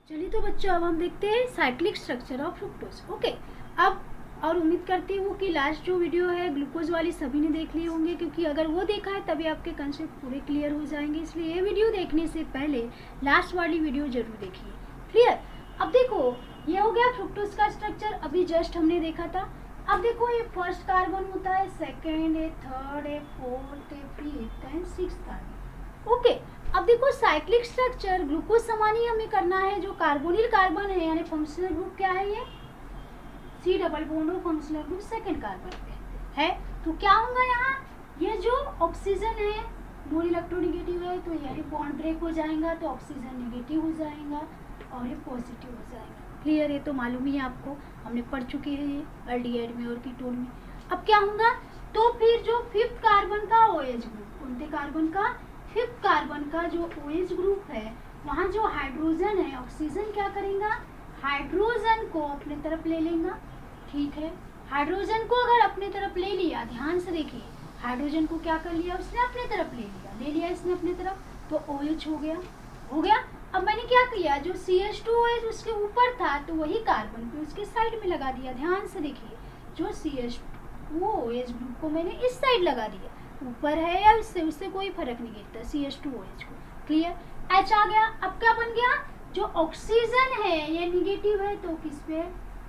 चलिए तो बच्चों अब हम देखते हैं cyclic structure of fructose. Okay, अब और उम्मीद करती हूँ कि लास्ट जो वीडियो है ग्लूकोज वाली सभी ने देख लिए होंगे, क्योंकि अगर वो देखा है तभी आपके कंसेप्ट पूरे क्लियर हो जाएंगे। इसलिए ये वीडियो देखने से पहले लास्ट वाली वीडियो जरूर देखिए। क्लियर? अब देखो, ये हो गया फ्रुक्टोज का स्ट्रक्चर, अभी जस्ट हमने देखा था। अब देखो, ये फर्स्ट कार्बन होता है, सेकेंड है, थर्ड है, फोर्थ है, fifth and sixth carbon. Okay, अब देखो साइक्लिक स्ट्रक्चर ग्लूकोज समान ही हमें करना है। जो कार्बोनिल कार्बन है यानी फंक्शनल ग्रुप क्या है, ये सी डबल बॉन्ड और फंक्शनल ग्रुप सेकंड कार्बन पे है। तो क्या होगा यहाँ, ये जो ऑक्सीजन है नॉन इलेक्ट्रोनेगेटिव है, तो यही बॉन्ड ब्रेक हो जाएगा, तो ऑक्सीजन नेगेटिव हो जाएगा और ये पॉजिटिव हो जाएगा। क्लियर? है तो मालूम ही है आपको, हमने पढ़ चुके हैं ये एल्डिहाइड में और कीटोन में। अब क्या होगा, तो फिर जो फिफ्थ कार्बन का OH ग्रुप, कौन कार्बन का, फिफ्थ कार्बन का जो OH ग्रुप है, वहाँ जो हाइड्रोजन है, ऑक्सीजन क्या करेगा, हाइड्रोजन को अपने तरफ ले लेगा। ठीक है, हाइड्रोजन को अगर अपने तरफ ले लिया, ध्यान से देखिए, हाइड्रोजन को क्या कर लिया उसने, अपने तरफ ले लिया इसने अपने तरफ, तो OH हो गया। अब मैंने क्या किया, जो CH2OH उसके ऊपर था तो वही कार्बन पे उसके साइड में लगा दिया। ध्यान से देखिए, जो CH2OH ग्रुप को मैंने इस साइड लगा दिया, ऊपर है या उससे कोई फर्क नहीं गिरता CH2OH को। क्लियर? H आ गया। अब क्या बन गया, जो ऑक्सीजन है ये निगेटिव है, तो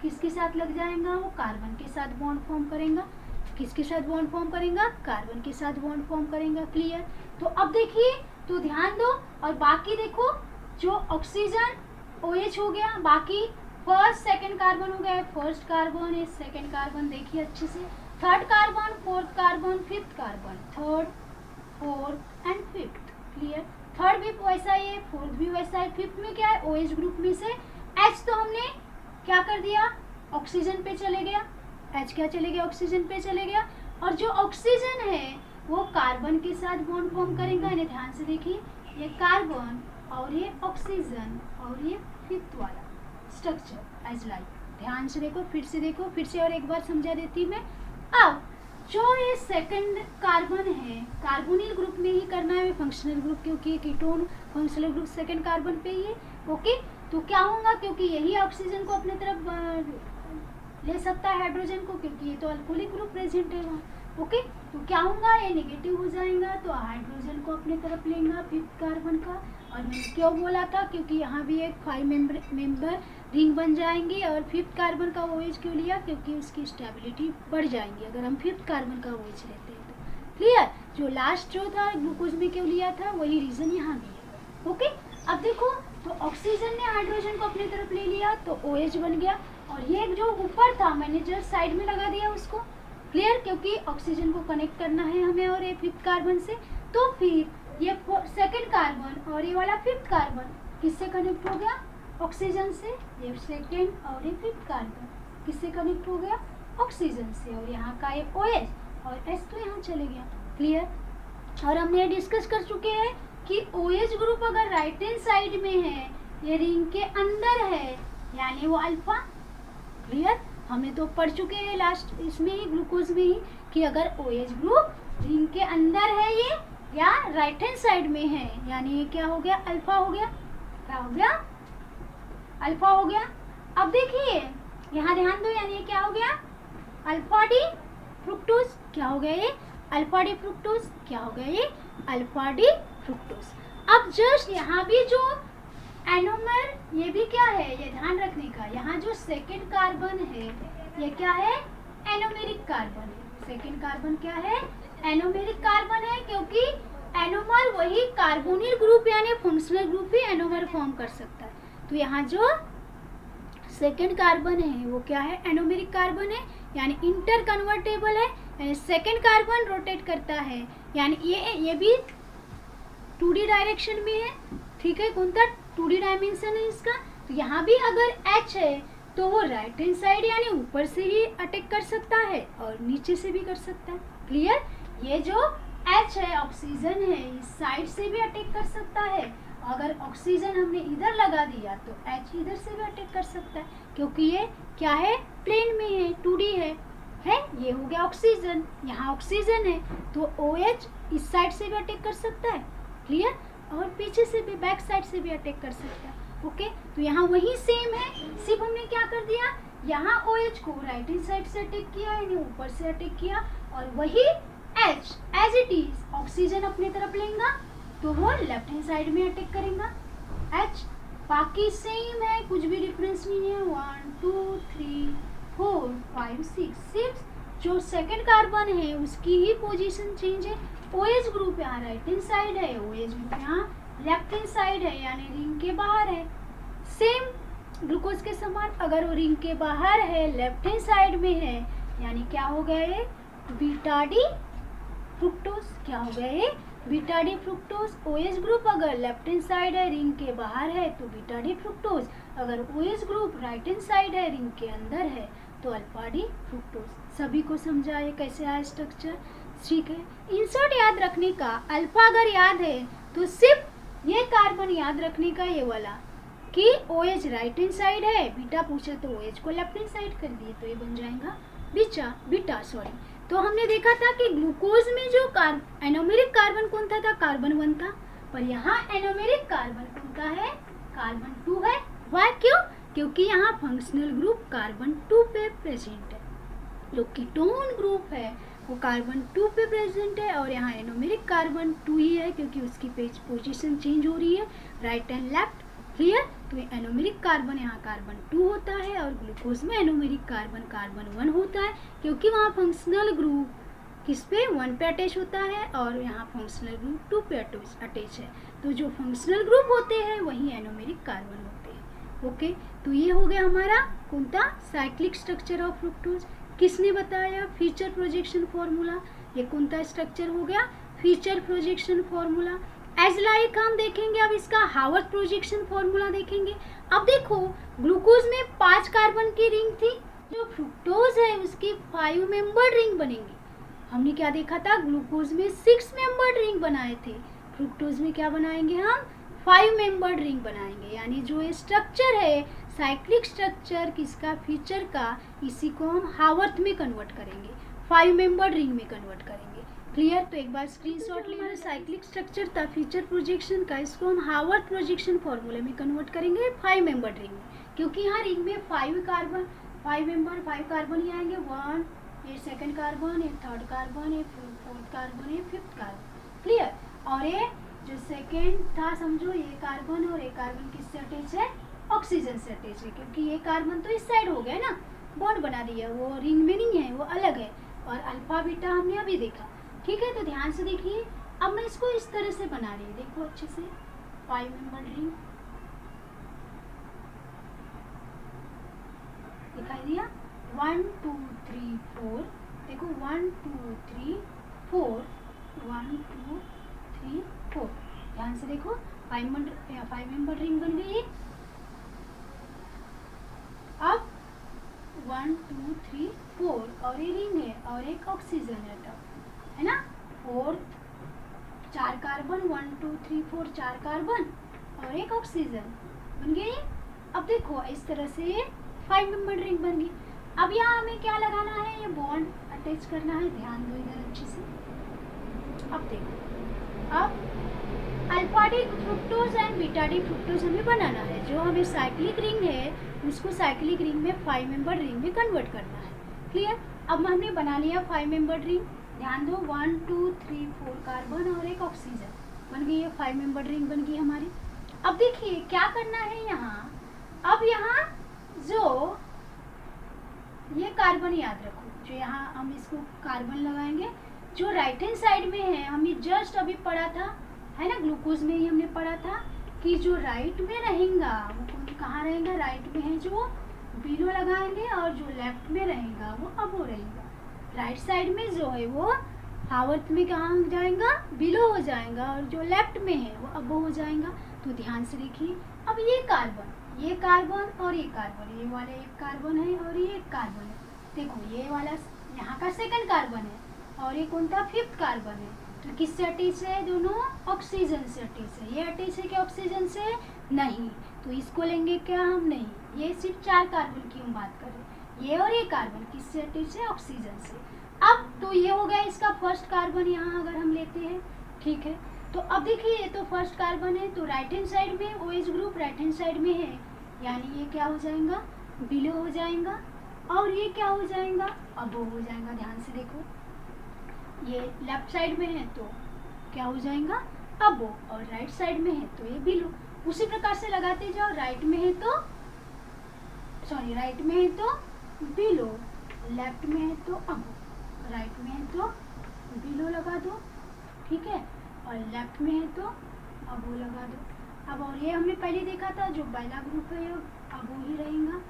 किसके साथ लग जाएगा, वो कार्बन के साथ बॉन्ड फॉर्म करेगा। किसके साथ बॉन्ड फॉर्म करेगा, कार्बन के साथ बॉन्ड फॉर्म करेगा। क्लियर? तो अब देखिए, तो ध्यान दो, और बाकी देखो, जो ऑक्सीजन OH हो गया, बाकी फर्स्ट सेकंड कार्बन हो गया, फर्स्ट कार्बन है, सेकंड कार्बन, देखिए अच्छे से, third carbon, fourth carbon, fifth carbon, third, fourth and fifth. Clear? Third भी वैसा ही है, फोर्थ भी वैसा है, फिफ्थ में क्या है, OH ग्रुप में से H तो हमने क्या कर दिया, ऑक्सीजन पे चले गया। H क्या चले गया, ऑक्सीजन पे चले गया। और जो ऑक्सीजन है वो कार्बन के साथ बॉन्ड फॉर्म करेगा। इन्हें ध्यान से देखिए, ये कार्बन और ये ऑक्सीजन और ये फिफ्थ वाला स्ट्रक्चर एज लाइक। ध्यान से देखो, फिर से और एक बार समझा देती मैं। अब जो ये सेकंड कार्बन है, कार्बोनिल ग्रुप में ही करना है, फंक्शनल ग्रुप, क्योंकि ketone functional group second carbon पे ही है। ओके, तो क्या होगा, क्योंकि यही ऑक्सीजन को अपने तरफ ले सकता है हाइड्रोजन को, क्योंकि ये तो अल्कोहलिक ग्रुप प्रेजेंट है वहाँ। ओके, तो क्या होगा, ये नेगेटिव हो जाएगा, तो हाइड्रोजन को अपने तरफ लेगा फिफ्थ कार्बन का। और मैंने क्यों बोला था, क्योंकि यहाँ भी एक 5 मेंबर रिंग बन जाएंगी। और फिफ्थ कार्बन का OH क्यों लिया, क्योंकि उसकी स्टेबिलिटी बढ़ जाएंगी अगर हम फिफ्थ कार्बन का OH लेते हैं तो। क्लियर? जो लास्ट जो था ग्लूकोज में क्यों लिया था, वही रीजन यहाँ भी है। ओके, अब देखो, तो ऑक्सीजन ने हाइड्रोजन को अपने तरफ ले लिया तो OH बन गया, और ये जो ऊपर था मैंने जस्ट साइड में लगा दिया उसको। क्लियर? क्योंकि ऑक्सीजन को कनेक्ट करना है हमें और ये फिफ्थ कार्बन से, तो फिर ये सेकंड कार्बन और ये वाला फिफ्थ कार्बन किससे कनेक्ट हो गया, ऑक्सीजन से। ये सेकंड और ये फिफ्थ कार्बन किससे कनेक्ट हो गया, ऑक्सीजन से। और यहाँ का ये OH और H तो यहाँ चले गया। क्लियर? और हमने ये डिस्कस कर चुके हैं कि OH ग्रुप अगर राइट हैंड साइड में है, ये रिंग के अंदर है, यानी वो अल्फा। क्लियर? हमने तो पढ़ चुके हैं लास्ट इसमें ही, ग्लूकोज में ही, कि अगर OH ग्रुप रिंग के अंदर है ये, या राइट हैंड साइड में है, यानी ये क्या हो गया, अल्फा हो गया। क्या हो गया, अल्फा हो गया। अब देखिए यहाँ ध्यान दो, यानी ये क्या हो गया, अल्फा डी फ्रुक्टोज। क्या हो गया ये, अल्फा डी फ्रुक्टोज। क्या हो गया ये, अल्फा डी फ्रुक्टोज। अब जस्ट यहाँ भी जो एनोमर, ये भी क्या है, ये ध्यान रखने का, यहाँ जो सेकंड कार्बन है ये क्या है, एनोमेरिक कार्बन है। सेकंड कार्बन क्या है, एनोमेरिक कार्बन है, क्योंकि एनोमर वही कार्बोनिल ग्रुप यानी फंक्शनल ग्रुप ही एनोमर फॉर्म कर सकता है। तो यहाँ जो सेकंड कार्बन है वो क्या है, एनोमेरिक कार्बन है, यानी इंटर कन्वर्टेबल है, यानी सेकंड कार्बन रोटेट करता है, यानी ये भी 2D डायरेक्शन में है। ठीक है, कौन सा 2D डायमेंशन है इसका। तो यहाँ भी अगर H है तो वो राइट हैंड साइड यानी ऊपर से ही अटैक कर सकता है और नीचे से भी कर सकता है। क्लियर? ये जो H है, ऑक्सीजन है, इस साइड से भी अटैक कर सकता है। अगर ऑक्सीजन हमने इधर लगा दिया तो H इधर से भी अटैक कर सकता है, क्योंकि ये क्या है, प्लेन में है, 2D है। ये हो गया ऑक्सीजन, यहाँ ऑक्सीजन है तो OH इस साइड से भी अटैक कर सकता है। क्लियर? और पीछे से भी, बैक साइड से भी अटैक कर सकता है। ओके, तो यहाँ वही सेम है, सिर्फ हमने क्या कर दिया, यहाँ OH को राइट हैंड साइड से अटैक किया, यानी ऊपर से अटैक किया, और वही H as it is oxygen अपने तरफ लेगा तो वो लेफ्ट हैंड साइड में अटैक करेगा H। बाकी सेम है, कुछ भी डिफरेंस नहीं है। 1 2 3 4 5 6 सिर्फ जो सेकंड कार्बन है उसकी ही पोजीशन चेंज है। OH ग्रुप यहाँ राइट हैंड साइड है, OH ग्रुप यहाँ लेफ्ट हैंड साइड है, यानी रिंग के बाहर है। सेम ग्लूकोज के समान, अगर वो रिंग के बाहर है, लेफ्ट हैंड साइड में है, यानी क्या हो गया ये, बीटा डी फ्रुक्टोज। क्या हो गया ये, beta D fructose. OH group अगर लेफ्ट हैंड साइड है, रिंग के बाहर है, तो बीटा डी फ्रुक्टोज। अगर OH group right hand side है, रिंग के अंदर है, तो अल्फा डी फ्रुक्टोज। सभी को समझा ये कैसे आया स्ट्रक्चर, ठीक है। इंसर्ट याद रखने का, अल्फा अगर याद है तो सिर्फ ये कार्बन याद रखने का, ये वाला कि OH राइट हैंड साइड है, बीटा पूछा तो OH को लेफ्ट हैंड साइड कर दिए, तो ये बन जाएगा बीटा सॉरी। तो हमने देखा था कि ग्लूकोज में जो एनोमेरिक कार्बन कौन था कार्बन 1 था, पर यहाँ एनोमेरिक कार्बन कौन का है, कार्बन 2 है। वाई, क्यों, क्योंकि यहाँ फंक्शनल ग्रुप कार्बन 2 पे प्रेजेंट है, जो कीटोन ग्रुप है वो कार्बन 2 पे प्रेजेंट है, और यहाँ एनोमेरिक कार्बन 2 ही है क्योंकि उसकी पोजीशन चेंज हो रही है राइट एंड लेफ्ट, क्लियर। तो एनोमेरिक कार्बन यहाँ कार्बन 2 होता है, और ग्लूकोज में एनोमेरिक कार्बन 1 होता है, क्योंकि वहाँ फंक्शनल ग्रुप किस पे 1 पे अटैच होता है, और यहाँ फंक्शनल ग्रुप 2 पे अटैच है। तो जो फंक्शनल ग्रुप होते हैं वही एनोमेरिक कार्बन होते हैं। ओके, तो ये हो गया हमारा कौन सा, साइक्लिक स्ट्रक्चर ऑफ फ्रुक्टोज। किसने बताया, फीचर प्रोजेक्शन फॉर्मूला। ये कौन सा स्ट्रक्चर हो गया, Fischer projection formula. As like हम देखेंगे, अब इसका हावर्थ प्रोजेक्शन फॉर्मूला देखेंगे। अब देखो, ग्लूकोज में 5 कार्बन की रिंग थी, जो फ्रुक्टोज है उसकी 5 मेंबर्ड रिंग बनेंगी। हमने क्या देखा था, ग्लूकोज में 6 मेंबर्ड रिंग बनाए थे, फ्रुक्टोज में क्या बनाएंगे हम, 5 मेंबर्ड रिंग बनाएंगे। यानी जो ये स्ट्रक्चर है साइक्लिक स्ट्रक्चर किसका, फीचर का, इसी को हम हावर्थ में कन्वर्ट करेंगे, 5 मेंबर्ड रिंग में कन्वर्ट करेंगे। क्लियर, तो एक बार स्क्रीनशॉट लेना, साइक्लिक स्ट्रक्चर था फीचर प्रोजेक्शन का, इसको हम हावर्थ प्रोजेक्शन फॉर्मूले में कन्वर्ट करेंगे 5 मेंबर्ड रिंग में, क्योंकि यहाँ रिंग में 5 कार्बन, 5 मेंबर 5 कार्बन ही आएंगे। 1 ये सेकंड कार्बन, ये थर्ड कार्बन, ये फोर्थ कार्बन, ये फिफ्थ कार्बन, क्लियर। और ये जो सेकेंड था समझो, ये कार्बन और ये कार्बन किससे अटैच है, ऑक्सीजन से अटैच है, क्योंकि ये कार्बन तो इस साइड हो गया ना, बॉन्ड बना दिया, वो रिंग में नहीं है, वो अलग है। और अल्फा बीटा हमने अभी देखा, ठीक है। तो ध्यान से देखिए, अब मैं इसको इस तरह से बना रही हूँ, देखो अच्छे से, 5 मेंबर रिंग दिखाई दिया, 1 2 3 4, देखो 1 2 3 4, 1 2 3 4, ध्यान से देखो, 5 मेंबर रिंग बन गई। अब 1 2 3 4 और ये रिंग है और एक ऑक्सीजन है ना, 4 कार्बन, 1 2 3 4 4 कार्बन और एक ऑक्सीजन बन गई। अब देखो इस तरह से 5 मेंबर रिंग बन गई। अब यहाँ हमें क्या लगाना है, ये बॉन्ड अटैच करना है, ध्यान दो इधर अच्छे से। अब देखो, अब alpha D fructose and beta D fructose हमें बनाना है। जो हमें साइक्लिक रिंग है उसको साइक्लिक रिंग में 5 मेंबर रिंग में कन्वर्ट करना है, क्लियर। अब हमने बना लिया 5 मेंबर रिंग, ध्यान दो, 1 2 3 4 कार्बन और एक ऑक्सीजन बन गई है, 5 मेंबर रिंग बन गई हमारी। अब देखिए क्या करना है यहाँ, अब यहाँ जो ये कार्बन याद रखो, जो यहाँ हम इसको कार्बन लगाएंगे, जो राइट हैंड साइड में है, हमने जस्ट अभी पढ़ा था, है ना, ग्लूकोज में ही हमने पढ़ा था कि जो राइट में रहेगा वो कहाँ रहेगा, राइट में है जो बिलो लगाएंगे, और जो लेफ्ट में रहेगा वो अबो रहेगा। राइट साइड में जो है वो हावर्थ में कहाँ जाएगा, बिलो हो जाएगा, और जो लेफ्ट में है वो अबो हो जाएगा। तो ध्यान से देखिए, अब ये कार्बन और ये कार्बन, ये वाला एक कार्बन है और ये एक कार्बन है, देखो ये वाला यहाँ का सेकंड कार्बन है और ये कौन था, 5th कार्बन है। तो किससे अटैच है, दोनों ऑक्सीजन से अटैच है। ये अटैच है कि ऑक्सीजन से नहीं, तो इसको लेंगे क्या हम, नहीं, ये सिर्फ 4 कार्बन की हम बात कर रहे हैं, ये और ये कार्बन किससे अटैच है, ऑक्सीजन से। अब तो ये हो गया इसका फर्स्ट कार्बन यहाँ अगर हम लेते हैं, ठीक है। तो अब देखिए ये तो फर्स्ट कार्बन है, तो राइट हैंड साइड में OH group right hand side में है, यानी ये क्या हो जाएगा, बिलो हो जाएगा। और ये क्या हो जाएगा, अबोव हो जाएगा। ध्यान से देखो, ये लेफ्ट साइड में है तो क्या हो जाएगा, अबोव, और राइट साइड में है तो ये बिलो। उसी प्रकार से लगाते जाओ, राइट में है तो बिलो, लेफ्ट में है तो अबोव, राइट में है तो बिलो लगा दो, ठीक है, और लेफ्ट में है तो अबोव लगा दो। अब और ये हमने पहले देखा था, जो पहला ग्रुप है अब वो ही रहेगा,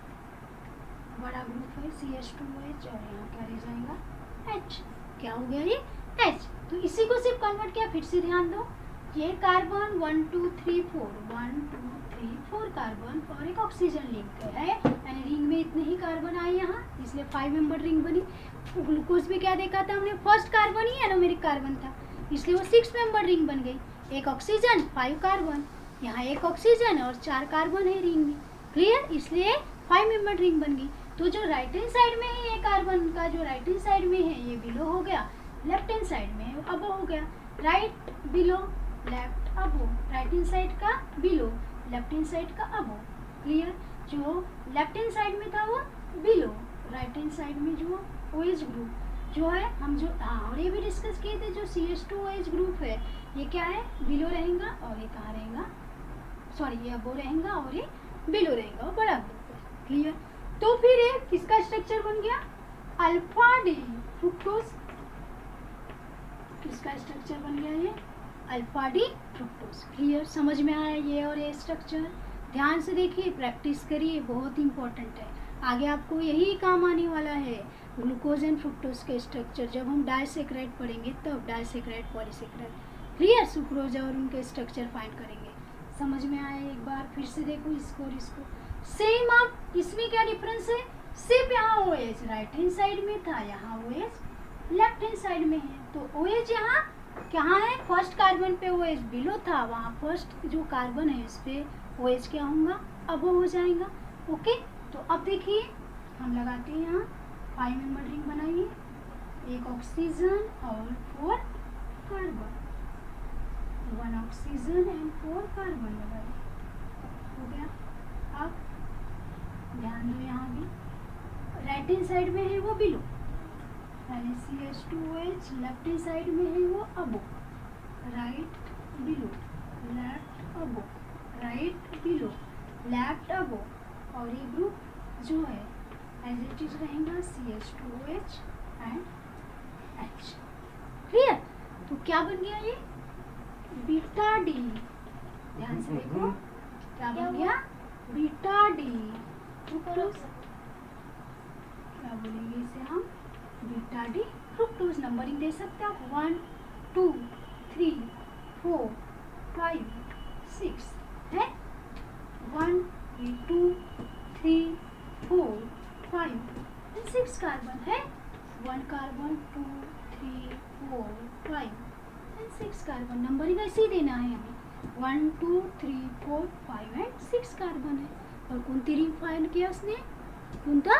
बड़ा ग्रुप है CH2OH, और यहाँ क्या रह जाएगा H। क्या हो गया ये H। तो इसी को सिर्फ कन्वर्ट किया, फिर से ध्यान दो, ये कार्बन 1 2 3 4 कार्बन और एक ऑक्सीजन लिंक है, यानी रिंग में इतने ही कार्बन आए यहाँ, इसलिए 5 मेंबर रिंग बनी। ग्लूकोज में क्या देखा था हमने, फर्स्ट कार्बन ही एरोमेरिक कार्बन था, इसलिए वो 6 मेंबर रिंग बन गई। एक ऑक्सीजन 5 कार्बन, यहाँ एक ऑक्सीजन और 4 कार्बन है रिंग में, क्लियर, इसलिए 5 मेंबर रिंग बन गई। तो जो राइट हैंड साइड में है ये कार्बन का, जो राइट हैंड साइड में है ये बिलो हो गया, लेफ्ट हैंड साइड में अबो हो गया, राइट बिलो लेफ्ट अबो, राइट हैंड साइड का बिलो, लेफ्ट हैंड साइड का अबो, क्लियर। जो लेफ्ट हैंड साइड में था वो बिलो, राइट हैंड साइड में जो OH ग्रुप जो है हम जो और ये भी डिस्कस किए थे, जो CH2OH ग्रुप है ये क्या है, बिलो रहेगा, और ये कहाँ रहेगा, सॉरी ये अबो रहेगा और ये बिलो रहेगा, और बड़ा ग्रुप है, क्लियर। तो फिर ये किसका स्ट्रक्चर बन गया, अल्फा डी फ्रुक्टोज, किसका स्ट्रक्चर बन गया ये, अल्फा डी फ्रुक्टोज, क्लियर, समझ में आया ये और ये स्ट्रक्चर। ध्यान से देखिए, प्रैक्टिस करिए, बहुत इंपॉर्टेंट है, आगे आपको यही काम आने वाला है। ग्लूकोज एंड फ्रुक्टोज के स्ट्रक्चर जब हम डाइसैकराइड पढ़ेंगे तब डाइसैकराइड पॉलीसैकराइड, क्लियर, सुक्रोज और उनके स्ट्रक्चर फाइंड करेंगे। समझ में आया, एक बार फिर से देखो इसको और इसको, सेम। आप इसमें क्या डिफरेंस है, सिर्फ यहाँ OH राइट हैंड साइड में था, यहाँ OH लेफ्ट हैंड साइड में है, तो OH यहाँ कहाँ है, फर्स्ट कार्बन पे OH बिलो था, वहाँ फर्स्ट जो कार्बन है इस पे OH क्या होगा, अबो हो जाएगा, ओके। तो अब देखिए हम लगाते हैं यहाँ 5 मेंबर रिंग बनाइए, एक ऑक्सीजन और 4 कार्बन, 1 ऑक्सीजन एंड 4 कार्बन लगाइए, हो गया। अब ध्यान दो, यहाँ भी राइट हैंड साइड में है वो बिलो, यानी CH2OH, लेफ्ट हैंड साइड में है वो अबो, राइट बिलो लेफ्ट अबो, राइट बिलो लेफ्ट अबो, और ये ग्रुप जो है एज इट इज रहेगा CH2OH एंड H, क्लियर। तो क्या बन गया ये, बीटा डी, ध्यान से देखो क्या बन गया, बीटा डी फ्रुक्टोज, क्या बोलेंगे इसे हम, बीटा डी फ्रुक्टोज। नंबरिंग दे सकते हो, 1 2 3 4 5 6 है, 1 2 3 4 5 6 कार्बन है, 1 कार्बन 2 3 4 5 6 कार्बन। नंबरिंग ऐसे ही देना है हमें, 1 2 3 4 5 एंड 6 कार्बन है। और कौन सी रिंग फाइंड किया उसने, कौन था,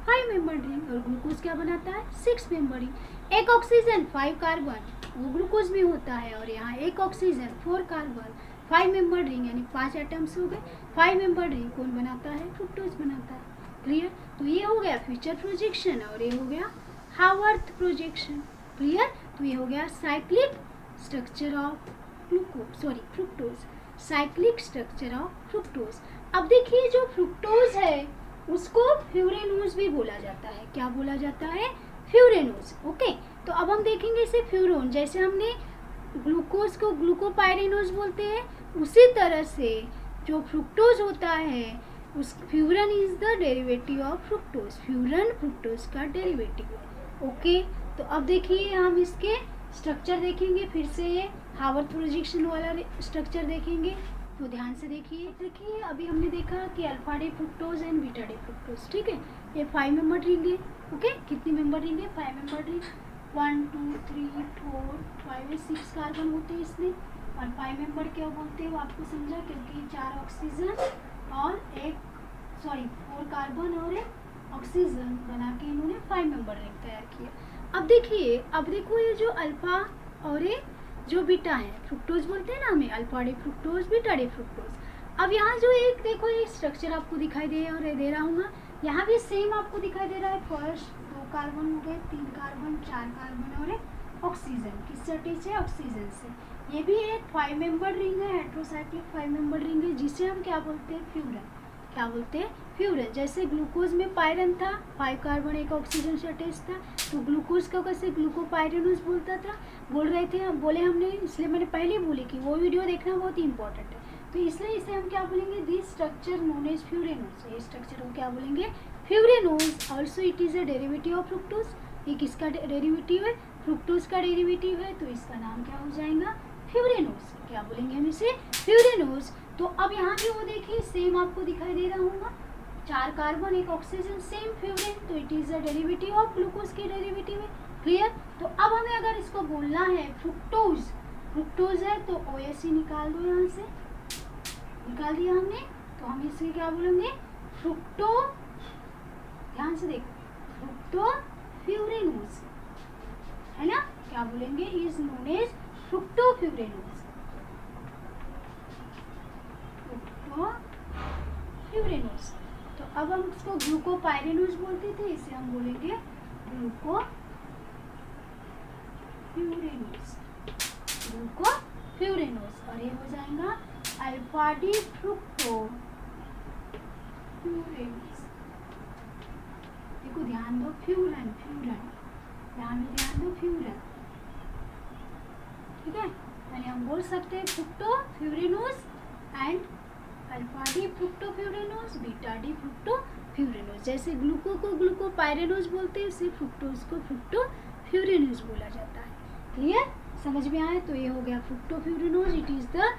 5 मेंबर रिंग। और ग्लूकोज क्या बनाता है, 6 मेंबर रिंग। एक ऑक्सीजन 5 कार्बन वो ग्लूकोज में होता है, और यहाँ एक ऑक्सीजन 4 कार्बन 5 मेंबर रिंग, यानी 5 एटम्स हो गए। 5 मेंबर रिंग कौन बनाता है, फ्रुक्टोज बनाता है, क्लियर। तो ये हो गया फ्यूचर प्रोजेक्शन, और ये हो गया हावर्थ प्रोजेक्शन, क्लियर। तो ये हो गया cyclic structure of fructose, cyclic structure of fructose. अब देखिए जो फ्रुक्टोज है उसको फ्यूरेनोज भी बोला जाता है, क्या बोला जाता है, फ्यूरेनोज, ओके। तो अब हम देखेंगे इसे फ्यूरोन, जैसे हमने ग्लूकोज को ग्लूकोपाइरेनोज बोलते हैं, उसी तरह से जो फ्रुक्टोज होता है उस furan is the derivative of fructose, furan fructose का डेरिवेटिव है, ओके। तो अब देखिए हम इसके स्ट्रक्चर देखेंगे, फिर से ये हावर्थ प्रोजेक्शन वाला स्ट्रक्चर देखेंगे, तो ध्यान से देखिए अभी हमने देखा कि alpha day fructose and beta day fructose, ठीक है। ये 5 मेंबर रिंग है, ओके। कितनी मेंबर रिंग है, 5 मेंबर रिंग, 1 2 3 4 5 6 कार्बन होते हैं इसमें। और 5 मेंबर क्या बोलते हैं वो आपको समझा, क्योंकि 4 ऑक्सीजन और 4 कार्बन और एक ऑक्सीजन बना के इन्होंने 5 मेंबर रिंग तैयार किया। अब देखो ये जो अल्फा और ये जो बीटा है, फ्रुक्टोज बोलते हैं ना हमें, alpha D fructose, beta D fructose. अब यहाँ जो एक देखो ये स्ट्रक्चर आपको दिखाई दे रहा हूँ, यहाँ भी सेम आपको दिखाई दे रहा है। फर्स्ट 2 कार्बन हो गए, 3 कार्बन, 4 कार्बन और एक ऑक्सीजन। किससे अटैच है? ऑक्सीजन से। ये भी एक 5 मेंबर रिंग है, हेट्रोसाइक्लिक 5 मेंबर रिंग है, जिसे हम क्या बोलते हैं? फ्यूरन। क्या बोलते हैं? फ्यूरन। जैसे ग्लूकोज में पायरन था, 5 कार्बन एक ऑक्सीजन से अटैच था, तो ग्लूकोज को कैसे ग्लूकोपाइरेनोस बोलते बोले हमने, इसलिए मैंने पहले बोली कि वो वीडियो देखना बहुत ही इंपॉर्टेंट है। तो इसलिए इसे हम क्या बोलेंगे? This structure known as furanose. ये स्ट्रक्चर को क्या बोलेंगे? Furanose. Also it is a derivative of fructose. ये किसका डेरिवेटिव है? फ्रुक्टोज का डेरिवेटिव है, तो इसका नाम क्या हो जाएगा? फ्यूरेनोस। क्या बोलेंगे हम इसे? फ्यूरेनोस। तो अब यहाँ भी वो देखिए सेम आपको दिखाई दे रहा होगा, 4 कार्बन एक ऑक्सीजन, सेम फ्यूरेन, तो it is a derivative of glucose की डेरिवेटिव है। क्लियर? तो अब हमें अगर इसको बोलना है फ्रुक्टोज, फ्रुक्टोज है तो OH निकाल दो, यहाँ से निकाल दिया हमने, तो हम इसे क्या बोलेंगे? फ्रुक्टो, ध्यान से देखो, फ्रुक्टो फ्यूरेनोस है ना। क्या बोलेंगे? Is known as fructofuranose, fructofuranose. तो अब हम इसको ग्लूकोपाइरेनोस बोलते थे, इसे हम बोलेंगे ग्लूको फ्यूरेनोस, ग्लूको फ्यूरेनोस। और ये हो जाएगा अल्फा डी फ्रुक्टो फ्यूरेनोस। देखो ध्यान दो, फ्यूरन, फ्यूरन, ध्यान दो, फ्यूरन। ठीक है, यानी हम बोल सकते हैं fructofuranose and alpha D fructofuranose, beta D fructofuranose. जैसे ग्लूको को ग्लूकोपाइरेनोस बोलते हैं, उसे फ्रुक्टोज को फ्रुक्टो फ्यूरेनोस बोला जाता है। क्लियर? समझ में आए? तो ये हो गया fructofuranose. It is the,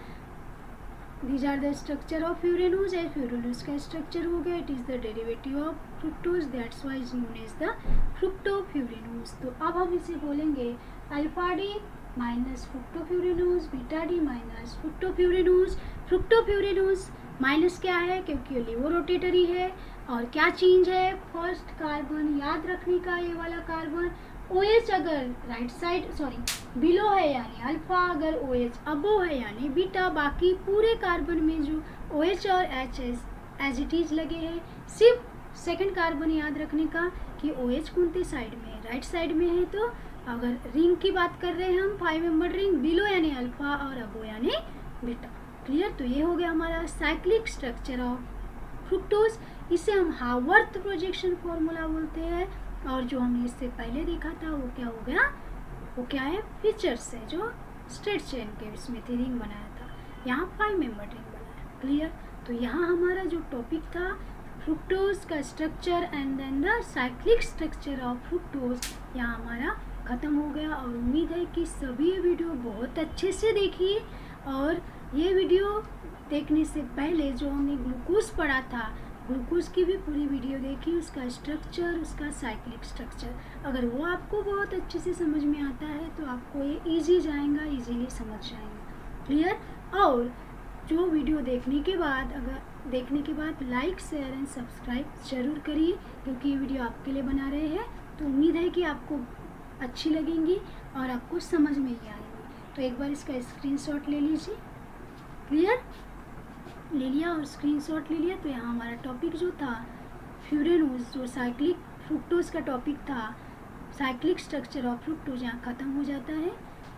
these are the structure of furanose. As furanose का स्ट्रक्चर हो गया, it is the derivative of fructose, that's why is known as the fructofuranose. तो अब हम इसे बोलेंगे alpha D minus fructofuranose, beta D minus fructofuranose. Fructofuranose minus क्या है? क्योंकि ये लिवो रोटेटरी है। और क्या चेंज है? फर्स्ट कार्बन याद रखने का, ये वाला कार्बन OH अगर राइट साइड बिलो है यानी अल्फा, अगर OH अबो है यानी बीटा, बाकी पूरे कार्बन में जो OH और HS एज इट इज लगे हैं। सिर्फ सेकंड कार्बन याद रखने का कि OH कौन से साइड में है? राइट साइड में है। तो अगर रिंग की बात कर रहे हैं हम, 5 मेंबर रिंग, बिलो यानी अल्फा और अबो यानी बीटा। क्लियर? तो ये हो गया हमारा साइक्लिक स्ट्रक्चर ऑफ फ्रुक्टोज। इसे हम हावर्थ प्रोजेक्शन फॉर्मूला बोलते हैं। और जो हमने इससे पहले देखा था वो क्या हो गया? वो क्या है? फीचर्स है जो स्ट्रेट चेन के इसमें थी, रिंग बनाया था, यहाँ 5 मेंबर रिंग बनाया। क्लियर? तो यहाँ हमारा जो टॉपिक था फ्रुक्टोज का structure and then the cyclic structure of fructose, यहाँ हमारा ख़त्म हो गया। और उम्मीद है कि सभी ये वीडियो बहुत अच्छे से देखिए। और ये वीडियो देखने से पहले जो हमने ग्लूकोज पढ़ा था, ग्लूकोज की भी पूरी वीडियो देखिए, उसका स्ट्रक्चर, उसका साइक्लिक स्ट्रक्चर। अगर वो आपको बहुत अच्छे से समझ में आता है तो आपको ये ईजी जाएगा, ईजीली समझ जाएंगे। क्लियर? और जो वीडियो देखने के बाद लाइक, शेयर एंड सब्सक्राइब जरूर करिए, क्योंकि ये वीडियो आपके लिए बना रहे हैं। तो उम्मीद है कि आपको अच्छी लगेंगी और आपको समझ में ही आएंगी। तो एक बार इसका स्क्रीनशॉट ले लीजिए। क्लियर? ले लिया और स्क्रीनशॉट ले लिया। तो यहाँ हमारा टॉपिक जो था फ्यूरेनोस, जो साइक्लिक फ्रुक्टोज का टॉपिक था, साइक्लिक स्ट्रक्चर ऑफ फ्रुक्टोज, यहाँ ख़त्म हो जाता है।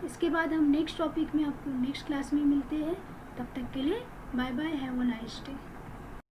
इसके बाद हम नेक्स्ट टॉपिक में आपको नेक्स्ट क्लास में मिलते हैं। तब तक के लिए bye bye, have a nice day.